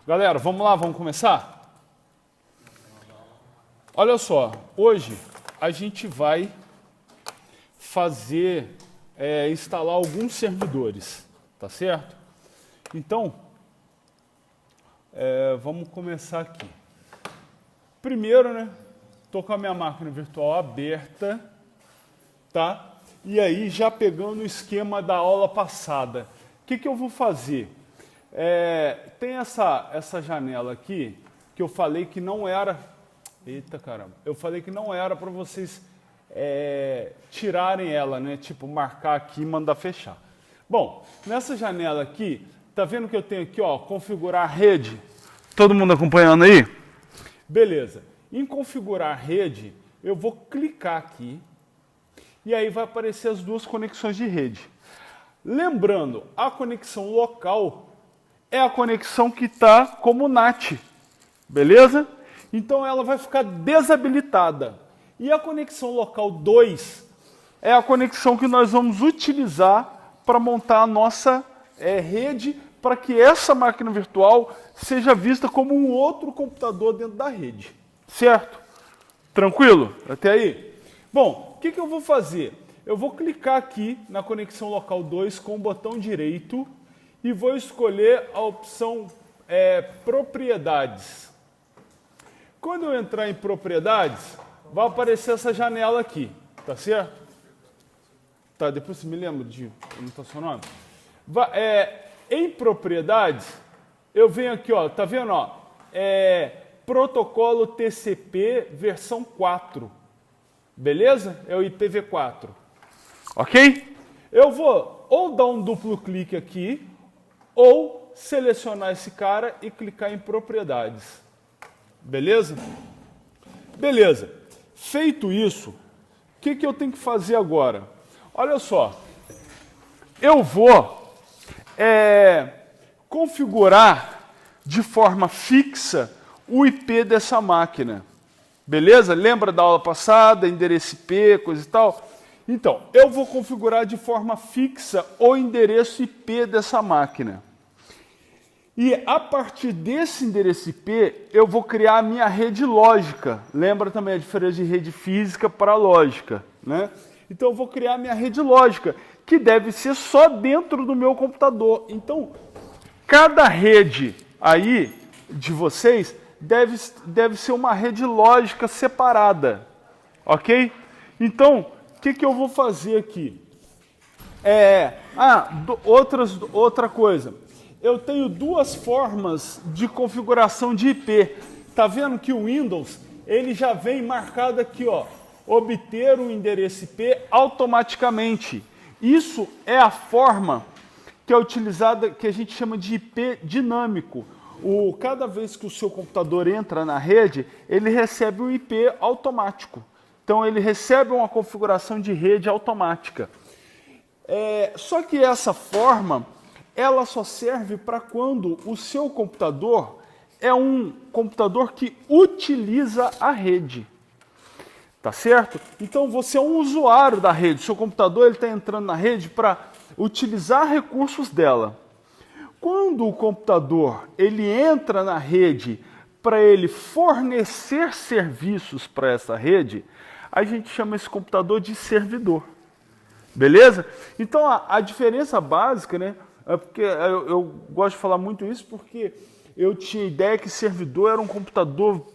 Galera, vamos lá, vamos começar? Olha só, hoje a gente vai instalar alguns servidores, tá certo? Então, vamos começar aqui. Primeiro, né, tô com a minha máquina virtual aberta, tá? E aí, já pegando o esquema da aula passada, o que eu vou fazer? Tem essa janela aqui, que eu falei que não era... Eita, caramba. Eu falei que não era para vocês tirarem ela, né? Tipo, marcar aqui e mandar fechar. Bom, nessa janela aqui, tá vendo que eu tenho aqui, ó, configurar rede? Todo mundo acompanhando aí? Beleza. Em configurar rede, eu vou clicar aqui e aí vai aparecer as duas conexões de rede. Lembrando, a conexão local é a conexão que está como NAT, beleza? Então ela vai ficar desabilitada. E a conexão local 2 é a conexão que nós vamos utilizar para montar a nossa rede, para que essa máquina virtual seja vista como um outro computador dentro da rede. Certo? Tranquilo? Até aí? Bom, o que eu vou fazer? Eu vou clicar aqui na conexão local 2 com o botão direito e vou escolher a opção propriedades. Quando eu entrar em propriedades, vai aparecer essa janela aqui, tá certo? Tá, depois você me lembra de anotar seu nome? Em propriedades, eu venho aqui, ó, tá vendo, ó? Protocolo TCP versão 4, beleza? É o IPv4, ok? Eu vou ou dar um duplo clique aqui, ou selecionar esse cara e clicar em propriedades. Beleza? Beleza. Feito isso, o que eu tenho que fazer agora? Olha só. Eu vou configurar de forma fixa o IP dessa máquina. Beleza? Lembra da aula passada, endereço IP, coisa e tal? Então, eu vou configurar de forma fixa o endereço IP dessa máquina. E a partir desse endereço IP, eu vou criar a minha rede lógica. Lembra também a diferença de rede física para lógica, né? Então eu vou criar a minha rede lógica, que deve ser só dentro do meu computador. Então, cada rede aí de vocês deve ser uma rede lógica separada, ok? Então, o que eu vou fazer aqui? Outra coisa. Eu tenho duas formas de configuração de IP. Tá vendo que o Windows, ele já vem marcado aqui, ó, obter o endereço IP automaticamente. Isso é a forma que é utilizada, que a gente chama de IP dinâmico. Cada vez que o seu computador entra na rede, ele recebe um IP automático. Então ele recebe uma configuração de rede automática. Só que essa forma, ela só serve para quando o seu computador é um computador que utiliza a rede. Tá certo? Então você é um usuário da rede. Seu computador está entrando na rede para utilizar recursos dela. Quando o computador ele entra na rede para ele fornecer serviços para essa rede, a gente chama esse computador de servidor. Beleza? Então a diferença básica, né? Porque eu gosto de falar muito isso porque eu tinha ideia que servidor era um computador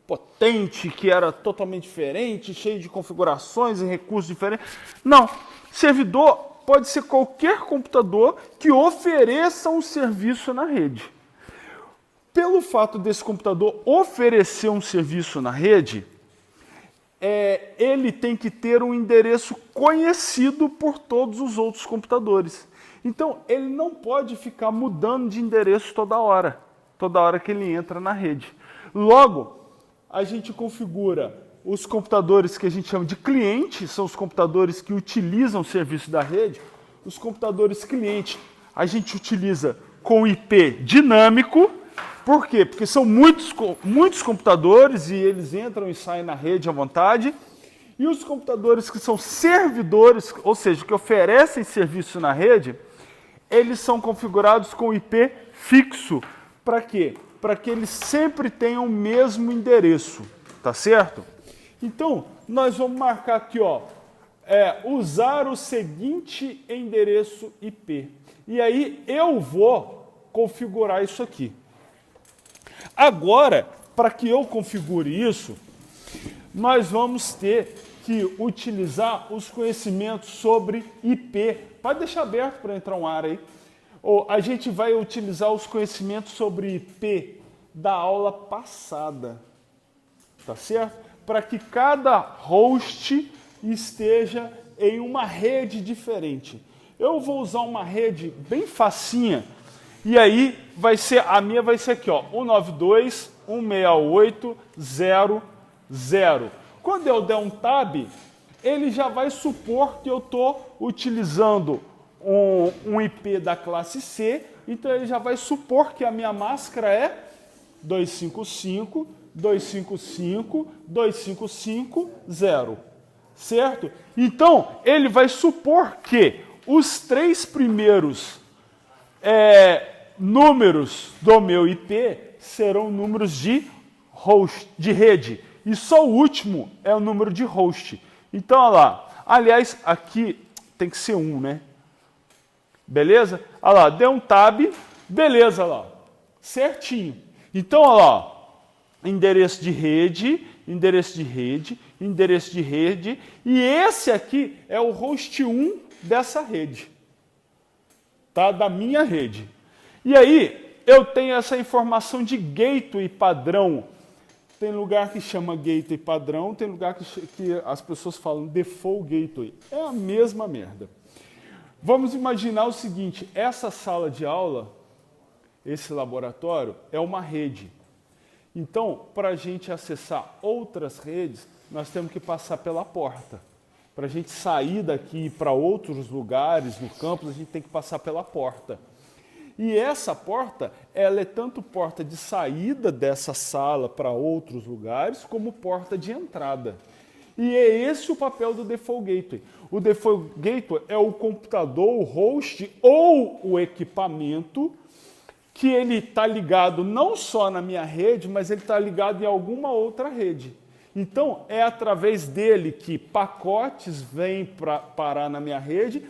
potente, que era totalmente diferente, cheio de configurações e recursos diferentes. Não, servidor pode ser qualquer computador que ofereça um serviço na rede. Pelo fato desse computador oferecer um serviço na rede, ele tem que ter um endereço conhecido por todos os outros computadores. Então, ele não pode ficar mudando de endereço toda hora que ele entra na rede. Logo, a gente configura os computadores que a gente chama de cliente, são os computadores que utilizam o serviço da rede. Os computadores cliente a gente utiliza com IP dinâmico. Por quê? Porque são muitos computadores e eles entram e saem na rede à vontade. E os computadores que são servidores, ou seja, que oferecem serviço na rede, eles são configurados com IP fixo, Para quê? Para que eles sempre tenham o mesmo endereço, tá certo? Então, nós vamos marcar aqui, ó, usar o seguinte endereço IP. E aí eu vou configurar isso aqui. Agora, para que eu configure isso, nós vamos ter que utilizar os conhecimentos sobre IP. Pode deixar aberto para entrar um ar aí. Ou a gente vai utilizar os conhecimentos sobre IP da aula passada, tá certo? Para que cada host esteja em uma rede diferente. Eu vou usar uma rede bem facinha, e aí a minha vai ser aqui, ó, 192.168.0.0. Quando eu der um tab, ele já vai supor que eu estou utilizando um IP da classe C, então ele já vai supor que a minha máscara é 255.255.255.0, certo? Então, ele vai supor que os 3 primeiros números do meu IP serão números de host, de rede, e só o último é o número de host. Então, olha lá, aliás, aqui tem que ser 1, né? Beleza? Olha lá, deu um tab, beleza, olha lá, certinho. Então, olha lá, endereço de rede, endereço de rede, endereço de rede, e esse aqui é o host 1 dessa rede, tá? Da minha rede. E aí, eu tenho essa informação de gateway padrão. Tem lugar que chama gateway padrão, tem lugar que as pessoas falam default gateway. É a mesma merda. Vamos imaginar o seguinte, essa sala de aula, esse laboratório, é uma rede. Então, para a gente acessar outras redes, nós temos que passar pela porta. Para a gente sair daqui para outros lugares no campus, a gente tem que passar pela porta. E essa porta, ela é tanto porta de saída dessa sala para outros lugares, como porta de entrada. E é esse o papel do Default Gateway. O Default Gateway é o computador, o host ou o equipamento que ele está ligado não só na minha rede, mas ele está ligado em alguma outra rede. Então, é através dele que pacotes vêm para parar na minha rede,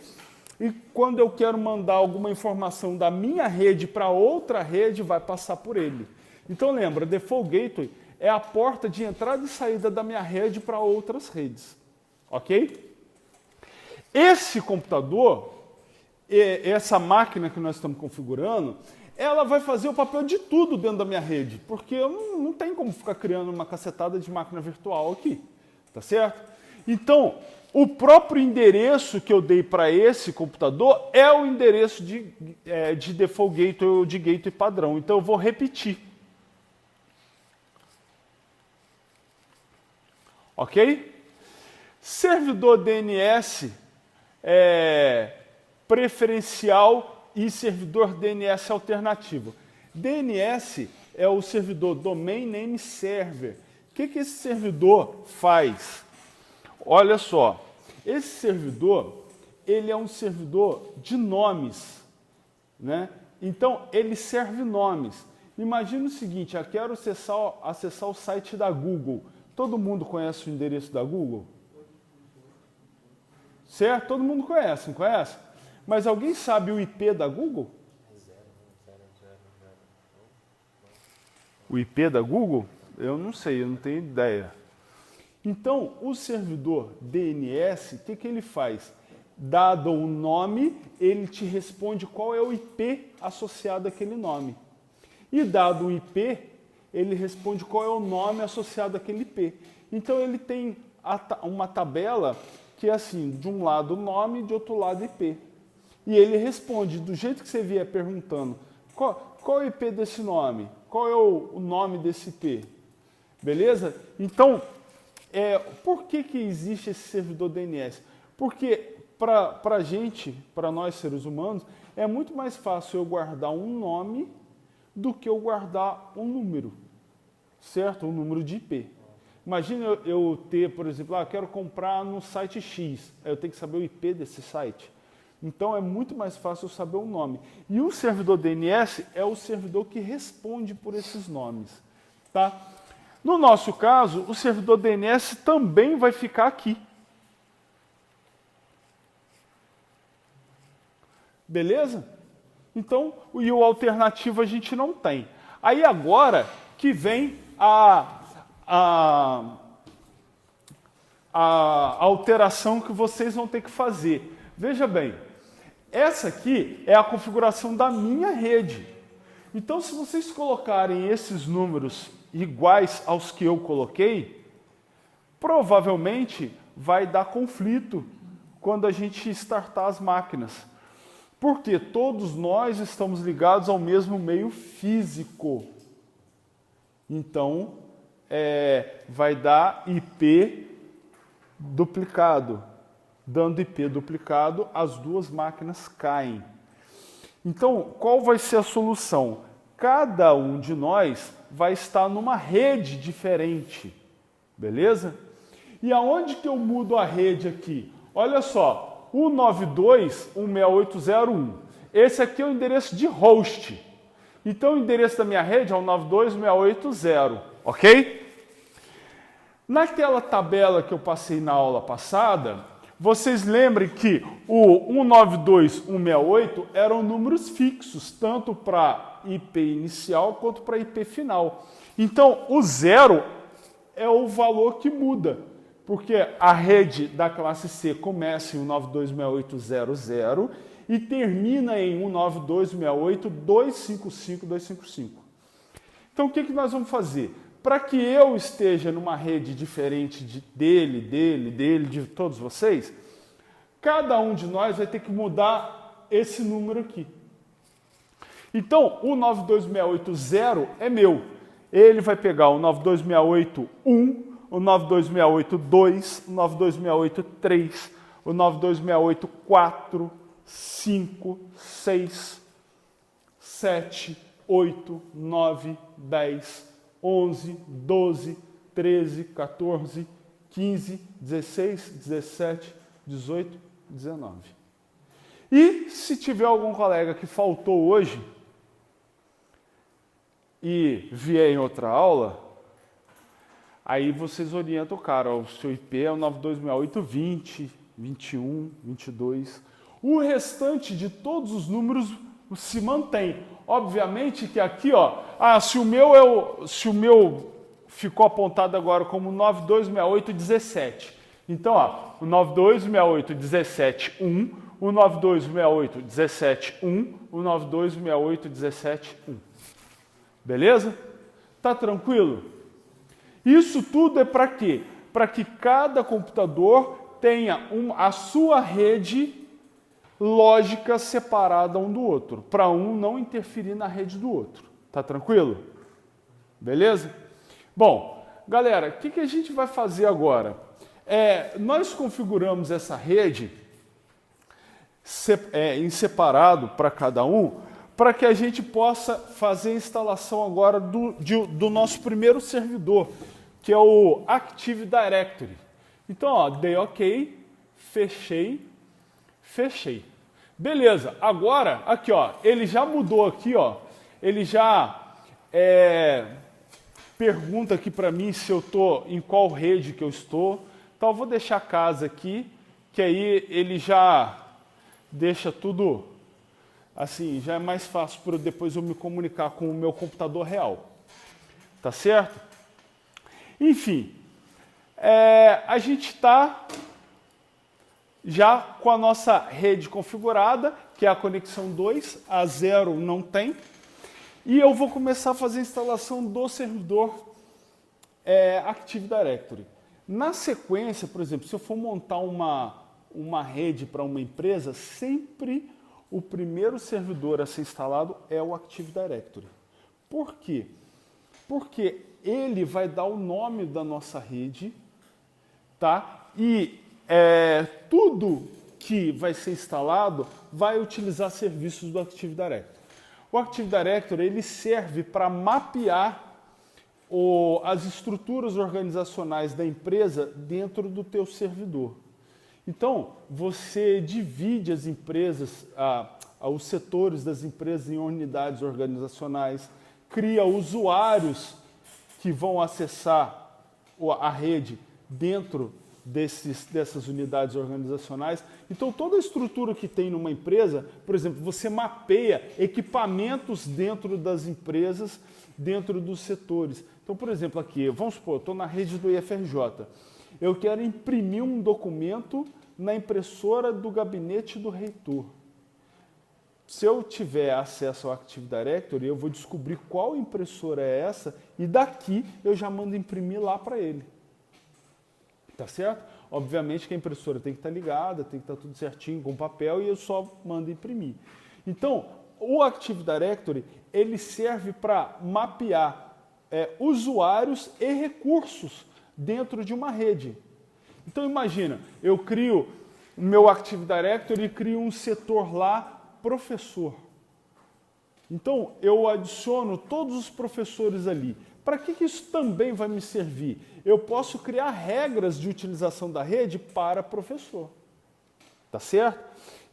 e quando eu quero mandar alguma informação da minha rede para outra rede, vai passar por ele. Então lembra, Default Gateway é a porta de entrada e saída da minha rede para outras redes. Ok? Esse computador, essa máquina que nós estamos configurando, ela vai fazer o papel de tudo dentro da minha rede, porque eu não tenho como ficar criando uma cacetada de máquina virtual aqui, tá certo? Então, o próprio endereço que eu dei para esse computador é o endereço de Default Gateway ou de Gateway padrão. Então, eu vou repetir. Ok? Servidor DNS preferencial e servidor DNS alternativo. DNS é o servidor Domain Name Server. O que esse servidor faz? Olha só, esse servidor, ele é um servidor de nomes, né? Então, ele serve nomes. Imagina o seguinte, eu quero acessar o site da Google. Todo mundo conhece o endereço da Google? Certo? Todo mundo conhece, não conhece? Mas alguém sabe o IP da Google? O IP da Google? Eu não sei, eu não tenho ideia. Então, o servidor DNS, o que ele faz? Dado o nome, ele te responde qual é o IP associado àquele nome. E dado o IP, ele responde qual é o nome associado àquele IP. Então, ele tem uma tabela que é assim, de um lado o nome e de outro lado o IP. E ele responde do jeito que você vier perguntando, qual é o IP desse nome? Qual é o nome desse IP? Beleza? Então, por que existe esse servidor DNS? Porque para a gente, para nós seres humanos, é muito mais fácil eu guardar um nome do que eu guardar um número, certo? Um número de IP. Imagina eu ter, por exemplo, eu quero comprar no site X, aí eu tenho que saber o IP desse site. Então é muito mais fácil eu saber o nome. E o servidor DNS é o servidor que responde por esses nomes. Tá? No nosso caso, o servidor DNS também vai ficar aqui. Beleza? Então, o alternativo a gente não tem. Aí agora que vem a alteração que vocês vão ter que fazer. Veja bem, essa aqui é a configuração da minha rede. Então, se vocês colocarem esses números iguais aos que eu coloquei, provavelmente vai dar conflito quando a gente startar as máquinas. Porque todos nós estamos ligados ao mesmo meio físico. Então, vai dar IP duplicado. Dando IP duplicado, as duas máquinas caem. Então, qual vai ser a solução? Cada um de nós vai estar numa rede diferente. Beleza? E aonde que eu mudo a rede aqui? Olha só, 192.168.0.1. Esse aqui é o endereço de host. Então, o endereço da minha rede é o 192.168.0, ok? Naquela tabela que eu passei na aula passada, vocês lembrem que o 192.168 eram números fixos, tanto para IP inicial quanto para IP final. Então, o 0 é o valor que muda, porque a rede da classe C começa em 192.168.0.0 e termina em 192.168.255.255. Então, o que nós vamos fazer? Para que eu esteja numa rede diferente dele, de todos vocês, cada um de nós vai ter que mudar esse número aqui. Então, o 92680 é meu. Ele vai pegar o 92681, o 92682, o 92683, o 92684, 5, 6, 7, 8, 9, 10, 11, 12, 13, 14, 15, 16, 17, 18, 19. E se tiver algum colega que faltou hoje e vier em outra aula, aí vocês orientam o cara, o seu IP é o 926820, 21, 22. O restante de todos os números se mantém. Obviamente que aqui, ó, se o meu ficou apontado agora como 926817. Então, ó, o 926817.1, o 926817.1, o 926817.1. Beleza? Tá tranquilo? Isso tudo é para quê? Para que cada computador tenha a sua rede lógica separada um do outro, para um não interferir na rede do outro. Tá tranquilo? Beleza? Bom, galera, o que a gente vai fazer agora? Nós configuramos essa rede em separado para cada um, para que a gente possa fazer a instalação agora do nosso primeiro servidor, que é o Active Directory. Então, ó, dei OK, fechei. Beleza, agora, aqui ó, ele já mudou aqui, ó, ele já pergunta aqui para mim se eu estou em qual rede que eu estou. Então eu vou deixar a casa aqui, que aí ele já deixa tudo assim, já é mais fácil para depois eu me comunicar com o meu computador real. Tá certo? Enfim, a gente está já com a nossa rede configurada, que é a conexão 2, a 0 não tem. E eu vou começar a fazer a instalação do servidor Active Directory. Na sequência, por exemplo, se eu for montar uma rede para uma empresa, sempre o primeiro servidor a ser instalado é o Active Directory. Por quê? Porque ele vai dar o nome da nossa rede, tá? E tudo que vai ser instalado vai utilizar serviços do Active Directory. O Active Directory ele serve para mapear as estruturas organizacionais da empresa dentro do teu servidor. Então, você divide as empresas, os setores das empresas em unidades organizacionais, cria usuários que vão acessar a rede dentro dessas unidades organizacionais. Então, toda a estrutura que tem numa empresa, por exemplo, você mapeia equipamentos dentro das empresas, dentro dos setores. Então, por exemplo, aqui, vamos supor, eu estou na rede do IFRJ. Eu quero imprimir um documento na impressora do gabinete do reitor. Se eu tiver acesso ao Active Directory, eu vou descobrir qual impressora é essa e daqui eu já mando imprimir lá para ele. Tá certo? Obviamente que a impressora tem que estar ligada, tem que estar tudo certinho com papel e eu só mando imprimir. Então, o Active Directory, ele serve para mapear usuários e recursos dentro de uma rede. Então imagina, eu crio o meu Active Directory e crio um setor lá, professor. Então eu adiciono todos os professores ali. Para que isso também vai me servir? Eu posso criar regras de utilização da rede para professor. Tá certo?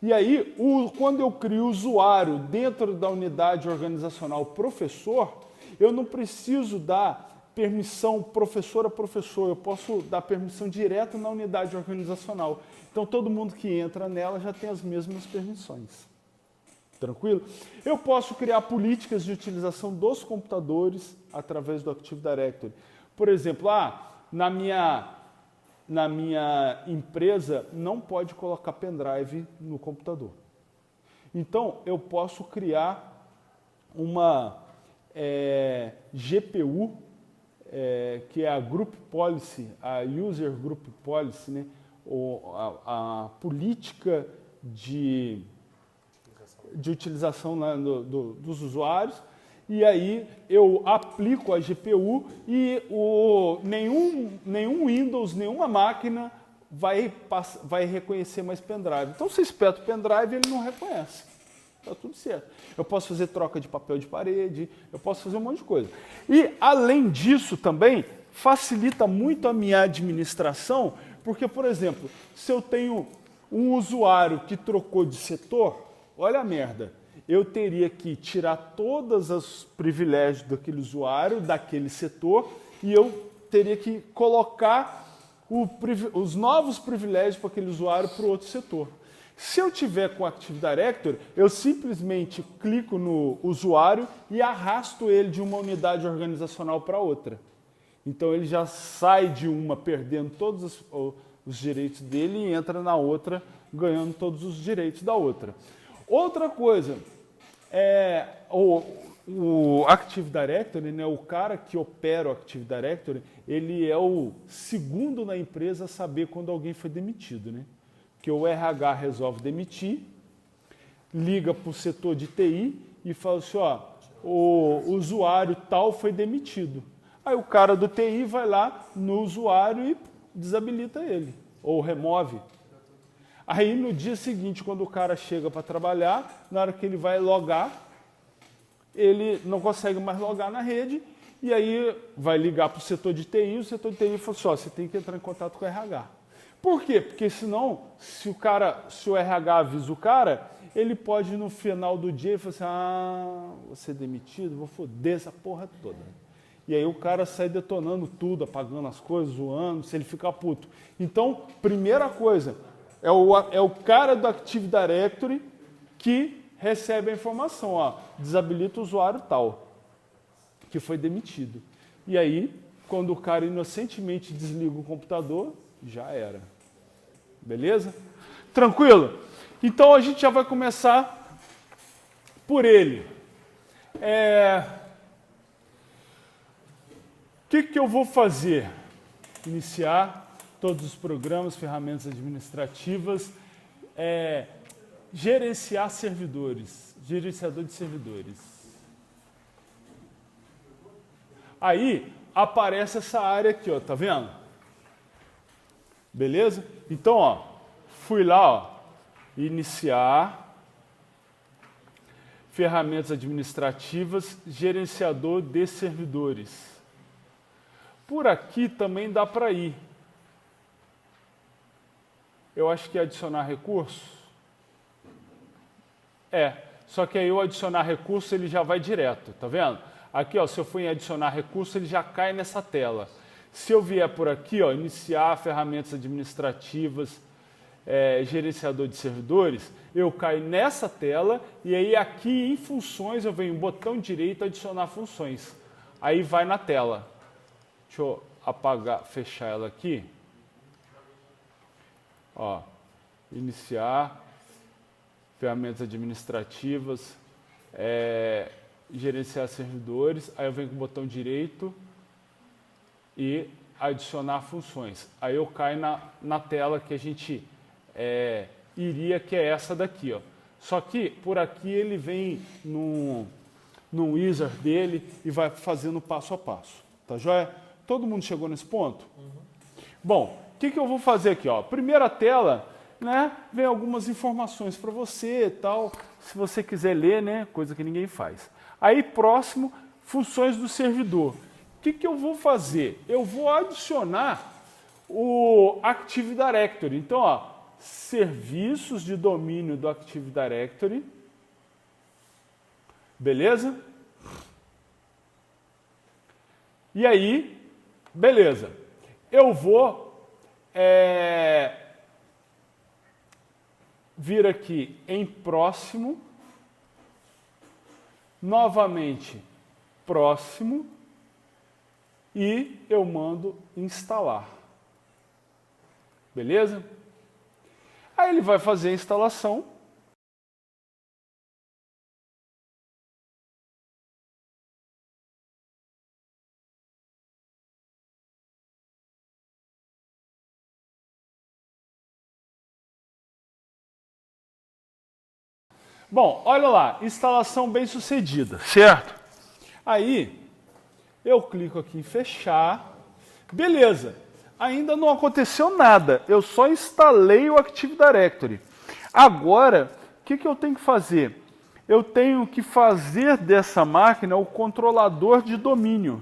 E aí, quando eu crio usuário dentro da unidade organizacional professor, eu não preciso dar permissão professor a professor, eu posso dar permissão direto na unidade organizacional. Então todo mundo que entra nela já tem as mesmas permissões. Tranquilo? Eu posso criar políticas de utilização dos computadores através do Active Directory. Por exemplo, na minha empresa não pode colocar pendrive no computador. Então eu posso criar uma GPU, que é a Group Policy, a User Group Policy, né? Ou a política de utilização dos usuários, e aí eu aplico a GPU e nenhum Windows, nenhuma máquina vai reconhecer mais pendrive. Então, se espeta o pendrive, ele não reconhece. Está tudo certo. Eu posso fazer troca de papel de parede, eu posso fazer um monte de coisa. E, além disso, também facilita muito a minha administração, porque, por exemplo, se eu tenho um usuário que trocou de setor, olha a merda, eu teria que tirar todos os privilégios daquele usuário, daquele setor, e eu teria que colocar os novos privilégios para aquele usuário para o outro setor. Se eu tiver com o Active Directory, eu simplesmente clico no usuário e arrasto ele de uma unidade organizacional para outra. Então ele já sai de uma perdendo todos os direitos dele e entra na outra ganhando todos os direitos da outra. Outra coisa, o Active Directory, né, o cara que opera o Active Directory, ele é o segundo na empresa a saber quando alguém foi demitido, né? Que o RH resolve demitir, liga para o setor de TI e fala assim, o usuário tal foi demitido. Aí o cara do TI vai lá no usuário e desabilita ele, ou remove. Aí no dia seguinte, quando o cara chega para trabalhar, na hora que ele vai logar, ele não consegue mais logar na rede, e aí vai ligar para o setor de TI, o setor de TI fala assim, você tem que entrar em contato com o RH. Por quê? Porque senão, se o RH avisa o cara, ele pode no final do dia falar assim, vou ser demitido, vou foder essa porra toda. E aí o cara sai detonando tudo, apagando as coisas, zoando, se ele ficar puto. Então, primeira coisa, é o cara do Active Directory que recebe a informação, desabilita o usuário tal, que foi demitido. E aí, quando o cara inocentemente desliga o computador, já era. Beleza? Tranquilo? Então a gente já vai começar por ele. O que eu vou fazer? Iniciar todos os programas, ferramentas administrativas, gerenciar servidores, gerenciador de servidores. Aí aparece essa área aqui, tá vendo? Beleza? Então, fui lá, iniciar, ferramentas administrativas, gerenciador de servidores. Por aqui também dá para ir. Eu acho que adicionar recurso. Só que aí o adicionar recurso ele já vai direto, tá vendo? Aqui, ó, se eu for em adicionar recurso, ele já cai nessa tela. Se eu vier por aqui, ó, iniciar ferramentas administrativas, gerenciador de servidores, eu caio nessa tela e aí aqui em funções eu venho botão direito adicionar funções. Aí vai na tela. Deixa eu apagar, fechar ela aqui. Ó, iniciar ferramentas administrativas, gerenciar servidores, aí eu venho com o botão direito e adicionar funções. Aí eu caio na tela que a gente iria, que é essa daqui, ó. Só que por aqui ele vem no wizard dele e vai fazendo passo a passo. Tá joia? Todo mundo chegou nesse ponto? Bom, o que eu vou fazer aqui? Ó? Primeira tela, né, vem algumas informações para você e tal, se você quiser ler, né, coisa que ninguém faz. Aí próximo, funções do servidor. O que eu vou fazer? Eu vou adicionar o Active Directory. Então, ó, serviços de domínio do Active Directory. Beleza? E aí, beleza. Eu vou vir aqui em próximo, novamente próximo, e eu mando instalar. Beleza? Aí ele vai fazer a instalação. Bom, olha lá, instalação bem sucedida, certo? Aí, eu clico aqui em fechar. Beleza, ainda não aconteceu nada, eu só instalei o Active Directory. Agora, o que eu tenho que fazer? Eu tenho que fazer dessa máquina o controlador de domínio.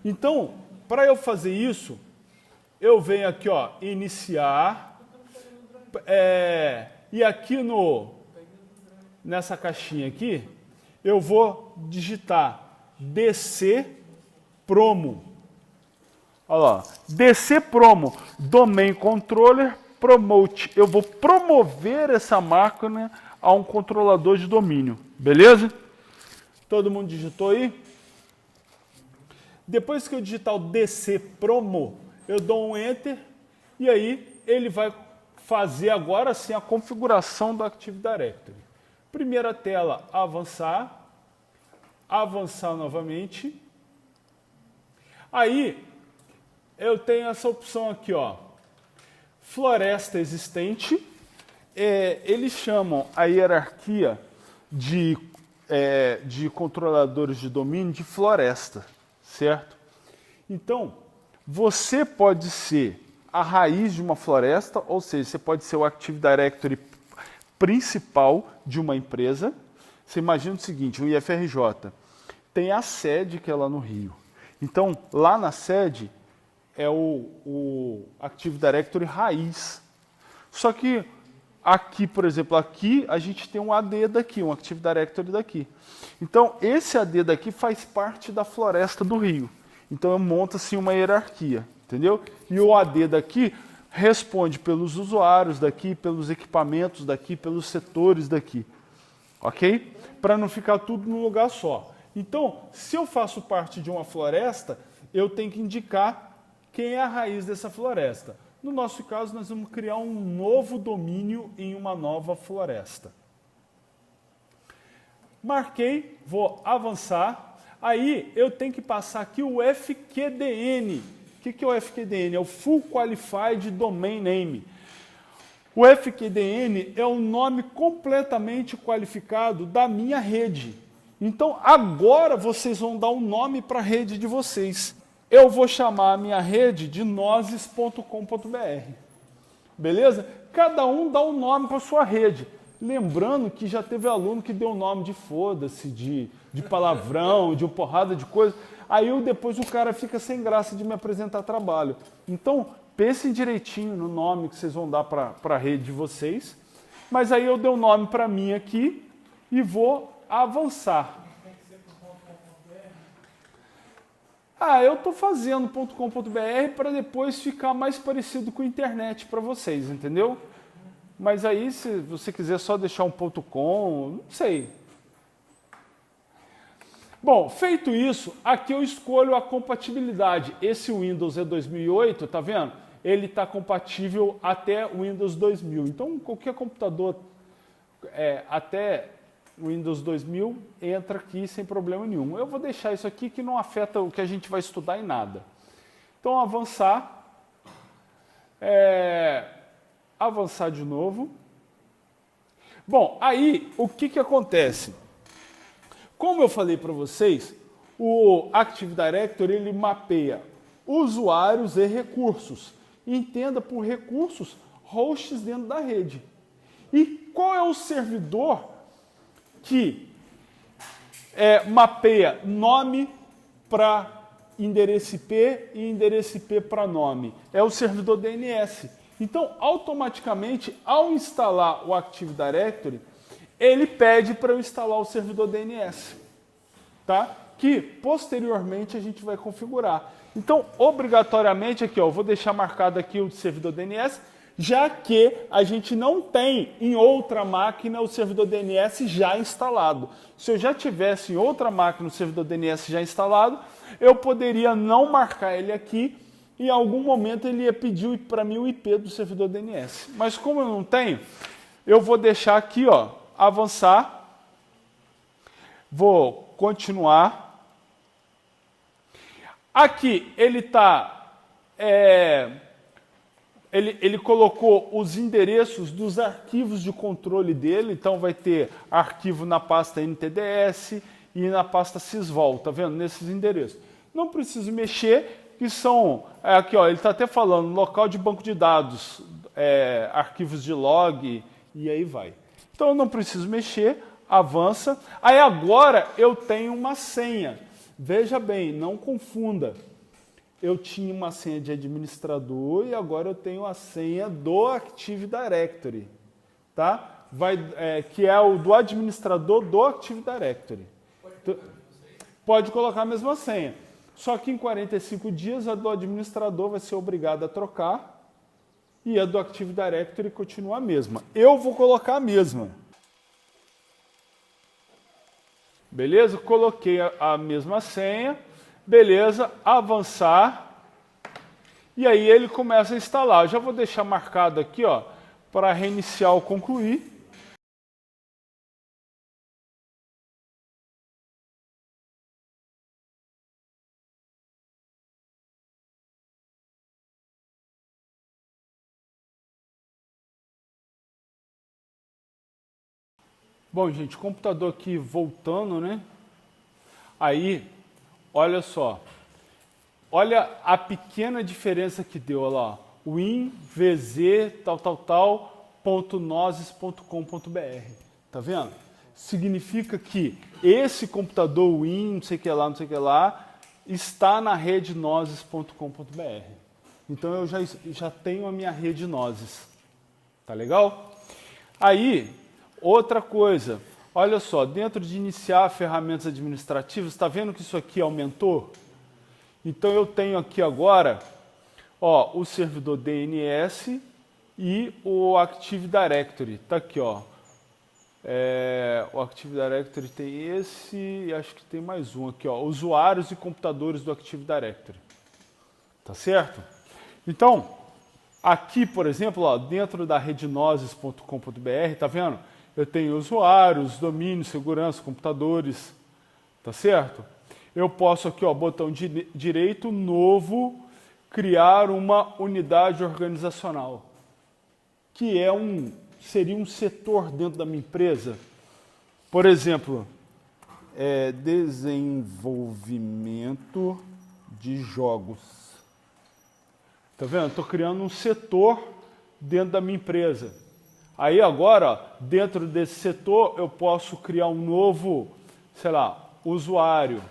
Então, para eu fazer isso, eu venho aqui, ó, iniciar, e aqui nessa caixinha aqui, eu vou digitar DC Promo. Olha lá, DC Promo, Domain Controller Promote. Eu vou promover essa máquina a um controlador de domínio, beleza? Todo mundo digitou aí? Depois que eu digitar o DC Promo, eu dou um Enter e aí ele vai fazer agora sim a configuração do Active Directory. Primeira tela, avançar, avançar novamente. Aí, eu tenho essa opção aqui, ó, floresta existente. Eles chamam a hierarquia de controladores de domínio de floresta, certo? Então, você pode ser a raiz de uma floresta, ou seja, você pode ser o Active Directory principal de uma empresa. Você imagina o seguinte, o IFRJ tem a sede que é lá no Rio. Então, lá na sede é o Active Directory raiz. Só que aqui, por exemplo, aqui a gente tem um AD daqui, um Active Directory daqui. Então, esse AD daqui faz parte da floresta do Rio. Então, monta-se uma hierarquia, entendeu? E o AD daqui responde pelos usuários daqui, pelos equipamentos daqui, pelos setores daqui, ok? Para não ficar tudo num lugar só. Então, se eu faço parte de uma floresta, eu tenho que indicar quem é a raiz dessa floresta. No nosso caso, nós vamos criar um novo domínio em uma nova floresta. Marquei, vou avançar. Aí, eu tenho que passar aqui o FQDN. O que é o FQDN? É o Full Qualified Domain Name. O FQDN é o nome completamente qualificado da minha rede. Então, agora vocês vão dar um nome para a rede de vocês. Eu vou chamar a minha rede de nozes.com.br. Beleza? Cada um dá um nome para a sua rede. Lembrando que já teve aluno que deu o nome de foda-se, de palavrão, de uma porrada de coisa. Aí depois o cara fica sem graça de me apresentar trabalho. Então, Pensem direitinho no nome que vocês vão dar para a rede de vocês. Mas aí eu dei um nome para mim aqui e vou avançar. Eu estou fazendo .com.br para depois ficar mais parecido com a internet para vocês, entendeu? Mas aí, se você quiser só deixar um .com, não sei. Bom, feito isso, aqui eu escolho a compatibilidade. Esse Windows é 2008, tá vendo? Ele está compatível até o Windows 2000. Então, qualquer computador até o Windows 2000 entra aqui sem problema nenhum. Eu vou deixar isso aqui que não afeta o que a gente vai estudar em nada. Então, avançar. Avançar de novo. Bom, aí o que acontece? Como eu falei para vocês, o Active Directory ele mapeia usuários e recursos. Entenda por recursos, hosts dentro da rede. E qual é o servidor que mapeia nome para endereço IP e endereço IP para nome? É o servidor DNS. Então, automaticamente, ao instalar o Active Directory, ele pede para eu instalar o servidor DNS, tá? Que posteriormente a gente vai configurar. Então, obrigatoriamente, aqui, eu vou deixar marcado aqui o servidor DNS, já que a gente não tem em outra máquina o servidor DNS já instalado. Se eu já tivesse em outra máquina o servidor DNS já instalado, eu poderia não marcar ele aqui. Em algum momento ele ia pedir para mim o IP do servidor DNS. Mas como eu não tenho, eu vou deixar aqui, avançar. Vou continuar. Aqui ele está... Ele colocou os endereços dos arquivos de controle dele. Então vai ter arquivo na pasta NTDS e na pasta sysvol. Tá vendo? Nesses endereços. Não preciso mexer. Que são, aqui ele está até falando, local de banco de dados, arquivos de log, e aí vai. Então eu não preciso mexer, avança. Aí agora eu tenho uma senha. Veja bem, não confunda. Eu tinha uma senha de administrador e agora eu tenho a senha do Active Directory, tá? Que é o do administrador do Active Directory. Pode colocar a mesma senha. Só que em 45 dias a do administrador vai ser obrigada a trocar e a do Active Directory continua a mesma. Eu vou colocar a mesma. Beleza? Coloquei a mesma senha. Beleza, avançar. E aí ele começa a instalar. Eu já vou deixar marcado aqui, para reiniciar ou concluir. Bom, gente, computador aqui voltando, né? Aí, olha só. Olha a pequena diferença que deu, olha lá. Win, VZ, .noses.com.br. Tá vendo? Significa que esse computador Win, não sei o que lá, não sei o que lá, está na rede noses.com.br. Então eu já tenho a minha rede Noses. Tá legal? Aí... Outra coisa, olha só, dentro de iniciar ferramentas administrativas, está vendo que isso aqui aumentou? Então eu tenho aqui agora o servidor DNS e o Active Directory. Está aqui, o Active Directory tem esse e acho que tem mais um aqui, usuários e computadores do Active Directory. Tá certo? Então, aqui, por exemplo, dentro da rede noses.com.br, tá vendo? Eu tenho usuários, domínios, segurança, computadores, tá certo? Eu posso aqui, botão direito, novo, criar uma unidade organizacional, que seria um setor dentro da minha empresa. Por exemplo, desenvolvimento de jogos. Tá vendo? Estou criando um setor dentro da minha empresa. Aí agora, dentro desse setor, eu posso criar um novo, sei lá, usuário.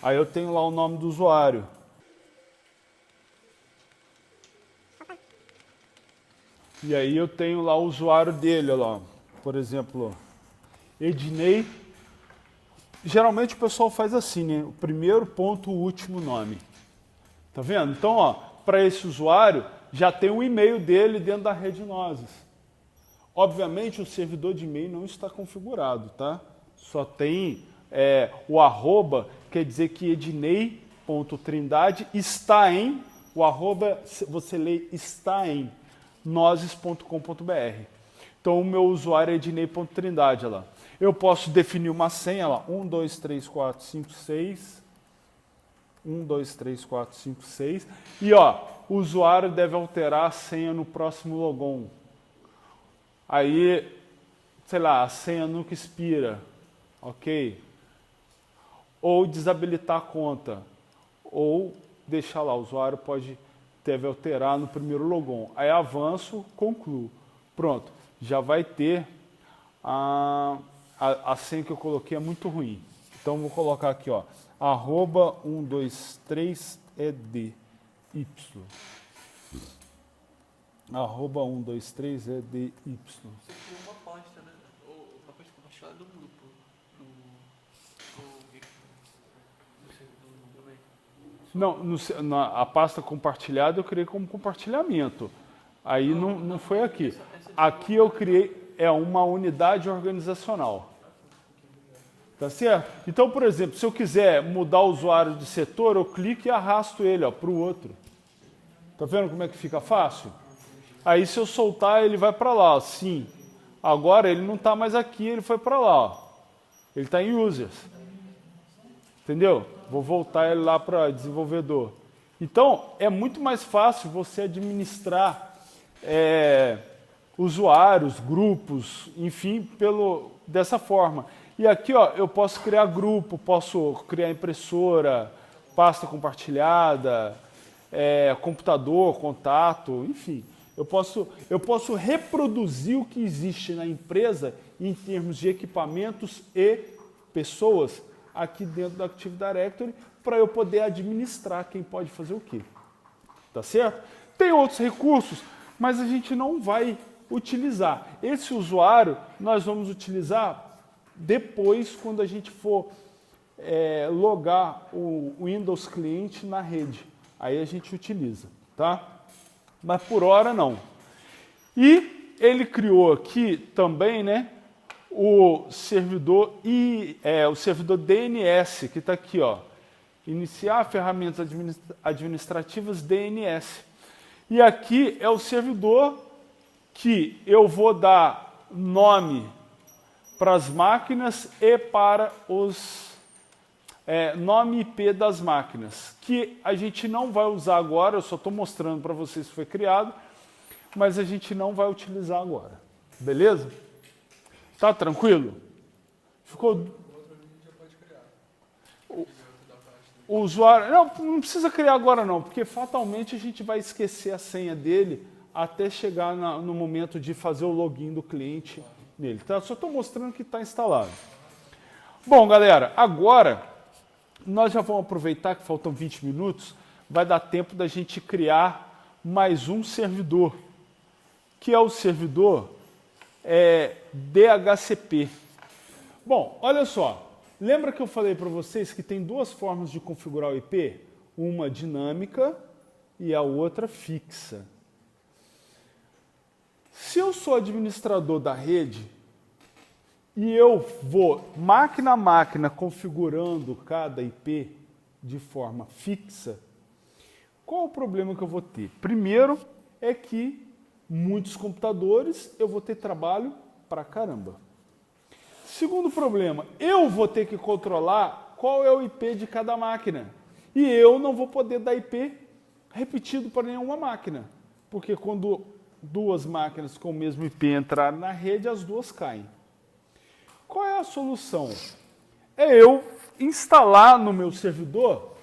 Aí eu tenho lá o nome do usuário. E aí eu tenho lá o usuário dele, olha lá. Por exemplo, Ednei. Geralmente o pessoal faz assim, né? O primeiro ponto, o último nome. Tá vendo? Então, ó, para esse usuário, já tem o e-mail dele dentro da rede Nozes. Obviamente, o servidor de e-mail não está configurado, tá? Só tem o arroba, quer dizer que ednei.trindade está em, o arroba, você lê está em nozes.com.br. Então, o meu usuário é ednei.trindade, olha lá. Eu posso definir uma senha, lá, 1, 2, 3, 4, 5, 6. 1, 2, 3, 4, 5, 6. E, ó, o usuário deve alterar a senha no próximo logon. Aí, sei lá, a senha nunca expira, ok? Ou desabilitar a conta, ou deixar lá, o usuário deve alterar no primeiro logon. Aí avanço, concluo. Pronto, já vai ter a senha que eu coloquei é muito ruim. Então vou colocar aqui, ó, arroba 123edy. Arroba 123edy. Você criou uma pasta, né? Uma pasta compartilhada do grupo. Não, a pasta compartilhada eu criei como compartilhamento. Aí não foi aqui. Aqui eu criei uma unidade organizacional. Tá certo? Então, por exemplo, se eu quiser mudar o usuário de setor, eu clico e arrasto ele para o outro. Tá vendo como é que fica fácil? Aí se eu soltar, ele vai para lá. Sim. Agora ele não está mais aqui, ele foi para lá. Ó. Ele está em users. Entendeu? Vou voltar ele lá para desenvolvedor. Então, é muito mais fácil você administrar usuários, grupos, enfim, dessa forma. E aqui, ó, eu posso criar grupo, posso criar impressora, pasta compartilhada, computador, contato, enfim. Eu posso reproduzir o que existe na empresa em termos de equipamentos e pessoas aqui dentro do Active Directory para eu poder administrar quem pode fazer o quê. Tá certo? Tem outros recursos, mas a gente não vai utilizar. Esse usuário nós vamos utilizar depois, quando a gente for logar o Windows cliente na rede. Aí a gente utiliza, tá? Mas por hora não. E ele criou aqui também, né, o servidor DNS, que está aqui, ó. Iniciar ferramentas administrativas DNS. E aqui é o servidor que eu vou dar nome para as máquinas e para os nome IP das máquinas, que a gente não vai usar agora, eu só estou mostrando para vocês que foi criado, mas a gente não vai utilizar agora. Beleza? Tá tranquilo? Ficou... O usuário... Não precisa criar agora não, porque fatalmente a gente vai esquecer a senha dele até chegar no momento de fazer o login do cliente nele. Tá? Só estou mostrando que está instalado. Bom, galera, agora nós já vamos aproveitar que faltam 20 minutos, vai dar tempo da gente criar mais um servidor, que é o servidor DHCP. Bom, olha só, lembra que eu falei para vocês que tem duas formas de configurar o IP? Uma dinâmica e a outra fixa. Se eu sou administrador da rede e eu vou máquina a máquina configurando cada IP de forma fixa, qual o problema que eu vou ter? Primeiro é que muitos computadores eu vou ter trabalho pra caramba. Segundo problema, eu vou ter que controlar qual é o IP de cada máquina. E eu não vou poder dar IP repetido para nenhuma máquina. Porque quando duas máquinas com o mesmo IP entrarem na rede, as duas caem. Qual é a solução? É eu instalar no meu servidor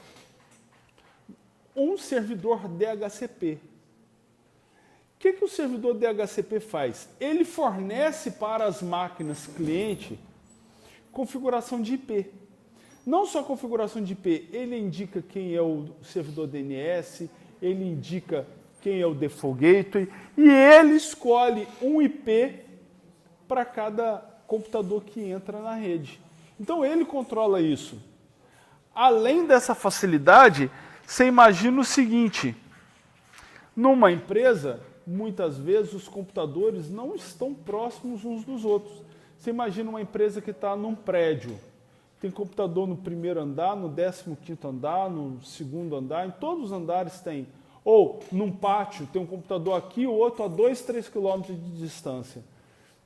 um servidor DHCP. O que o servidor DHCP faz? Ele fornece para as máquinas cliente configuração de IP. Não só configuração de IP, ele indica quem é o servidor DNS, ele indica quem é o Default Gateway, e ele escolhe um IP para cada computador que entra na rede. Então ele controla isso. Além dessa facilidade, você imagina o seguinte: numa empresa, muitas vezes os computadores não estão próximos uns dos outros. Você imagina uma empresa que está num prédio, tem computador no primeiro andar, no 15º andar, no segundo andar, em todos os andares tem. Ou num pátio, tem um computador aqui, o outro a 2, 3 quilômetros de distância.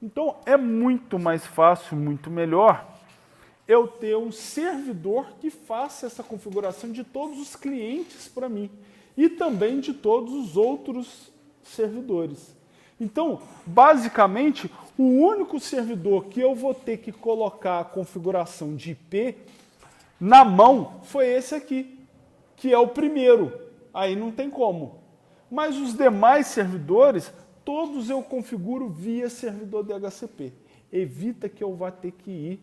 Então é muito mais fácil, muito melhor eu ter um servidor que faça essa configuração de todos os clientes para mim e também de todos os outros servidores. Então, basicamente, o único servidor que eu vou ter que colocar a configuração de IP na mão foi esse aqui, que é o primeiro. Aí não tem como. Mas os demais servidores, todos eu configuro via servidor DHCP. Evita que eu vá ter que ir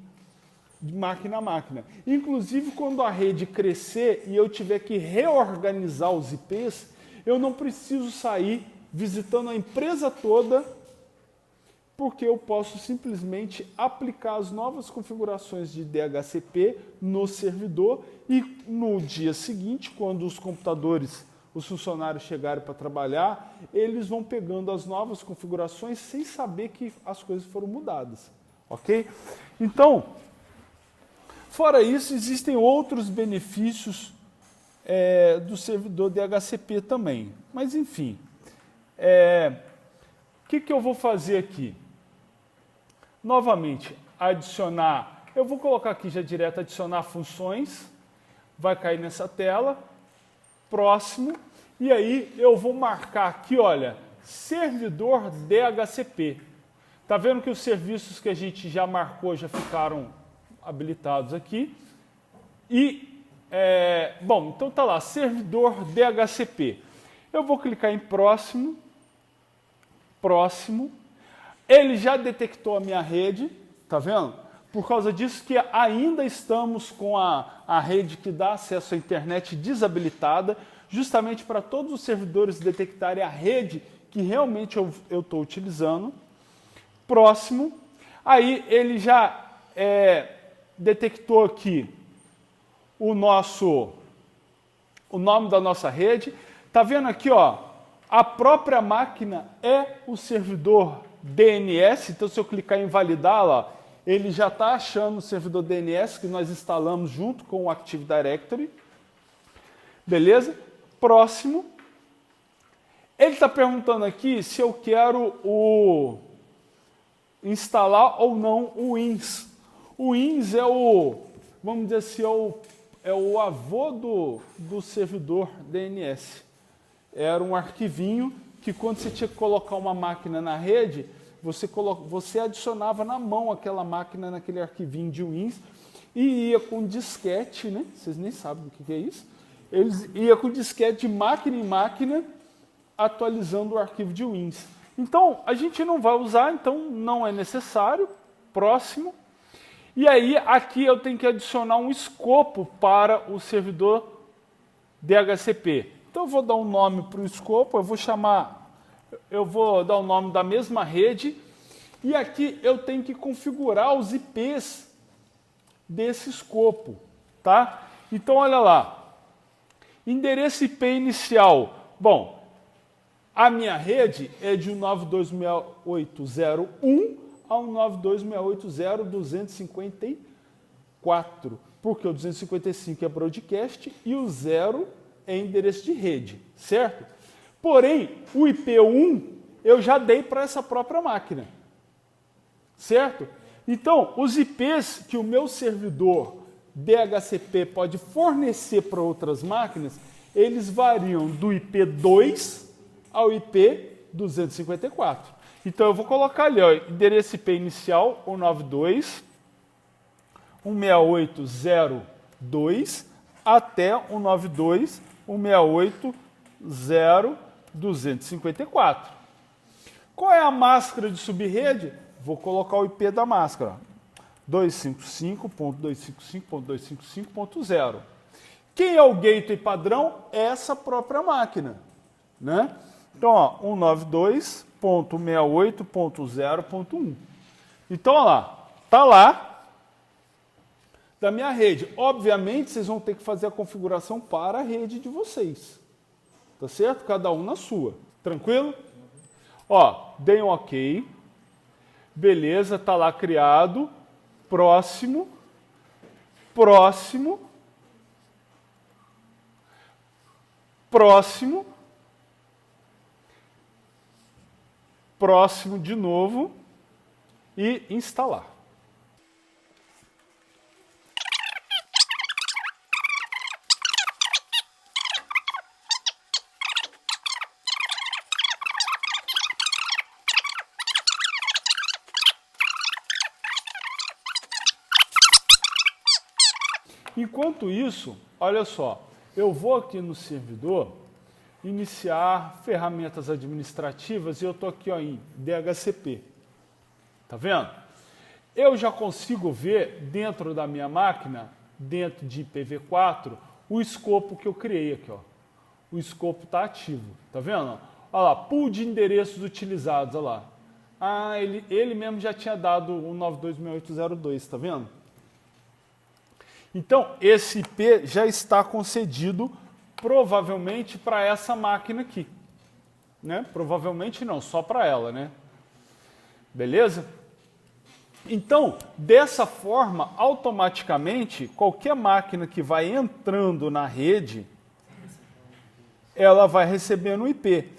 de máquina a máquina. Inclusive, quando a rede crescer e eu tiver que reorganizar os IPs, eu não preciso sair visitando a empresa toda, porque eu posso simplesmente aplicar as novas configurações de DHCP no servidor e no dia seguinte, quando os computadores, os funcionários chegarem para trabalhar, eles vão pegando as novas configurações sem saber que as coisas foram mudadas. Ok? Então, fora isso, existem outros benefícios do servidor DHCP também. Mas, enfim, o que eu vou fazer aqui? Novamente, adicionar, eu vou colocar aqui já direto, adicionar funções, vai cair nessa tela, próximo, e aí eu vou marcar aqui, olha, servidor DHCP. Tá vendo que os serviços que a gente já marcou já ficaram habilitados aqui. E, bom, então tá lá, servidor DHCP. Eu vou clicar em próximo, próximo. Ele já detectou a minha rede, tá vendo? Por causa disso que ainda estamos com a rede que dá acesso à internet desabilitada, justamente para todos os servidores detectarem a rede que realmente eu estou utilizando. Próximo. Aí ele já detectou aqui o nome da nossa rede. Tá vendo aqui, ó? A própria máquina é o servidor DNS, então se eu clicar em validar lá, ele já está achando o servidor DNS que nós instalamos junto com o Active Directory. Beleza? Próximo. Ele está perguntando aqui se eu quero instalar ou não o WINS. O WINS é vamos dizer assim, é o avô do servidor DNS. Era um arquivinho que quando você tinha que colocar uma máquina na rede, você adicionava na mão aquela máquina naquele arquivinho de WINS e ia com disquete, né? Vocês nem sabem o que é isso. Eles ia com disquete de máquina em máquina atualizando o arquivo de WINS. Então, a gente não vai usar, então não é necessário. Próximo. E aí, aqui eu tenho que adicionar um escopo para o servidor DHCP. Então, eu vou dar um nome para o escopo, eu vou dar o nome da mesma rede, e aqui eu tenho que configurar os IPs desse escopo, tá? Então, olha lá, endereço IP inicial. Bom, a minha rede é de 192.168.0.1 ao 192.168.254, porque o 255 é broadcast e o 0 é endereço de rede, certo? Porém, o IP1 eu já dei para essa própria máquina, certo? Então, os IPs que o meu servidor DHCP pode fornecer para outras máquinas, eles variam do IP2 ao IP254. Então, eu vou colocar ali, ó, endereço IP inicial, 192.168.0.2 até 192.168.0.254. Qual é a máscara de subrede? Vou colocar o IP da máscara, 255.255.255.0. Quem é o gateway padrão? Essa própria máquina, né? Então, ó, 192.68.0.1. Então, olha lá, tá lá da minha rede. Obviamente, vocês vão ter que fazer a configuração para a rede de vocês. Tá certo? Cada um na sua. Tranquilo? Ó, dei um OK. Beleza, tá lá criado. Próximo. Próximo. Próximo. Próximo de novo. E instalar. Enquanto isso, olha só, eu vou aqui no servidor iniciar ferramentas administrativas e eu estou aqui ó, em DHCP. Tá vendo? Eu já consigo ver dentro da minha máquina, dentro de IPv4, o escopo que eu criei aqui. Ó. O escopo está ativo. Tá vendo? Olha lá, pool de endereços utilizados. Olha lá. Ah, ele mesmo já tinha dado o 192.6802, tá vendo? Então, esse IP já está concedido provavelmente para essa máquina aqui. Né? Provavelmente não, só para ela. Né? Beleza? Então, dessa forma, automaticamente, qualquer máquina que vai entrando na rede, ela vai recebendo o IP.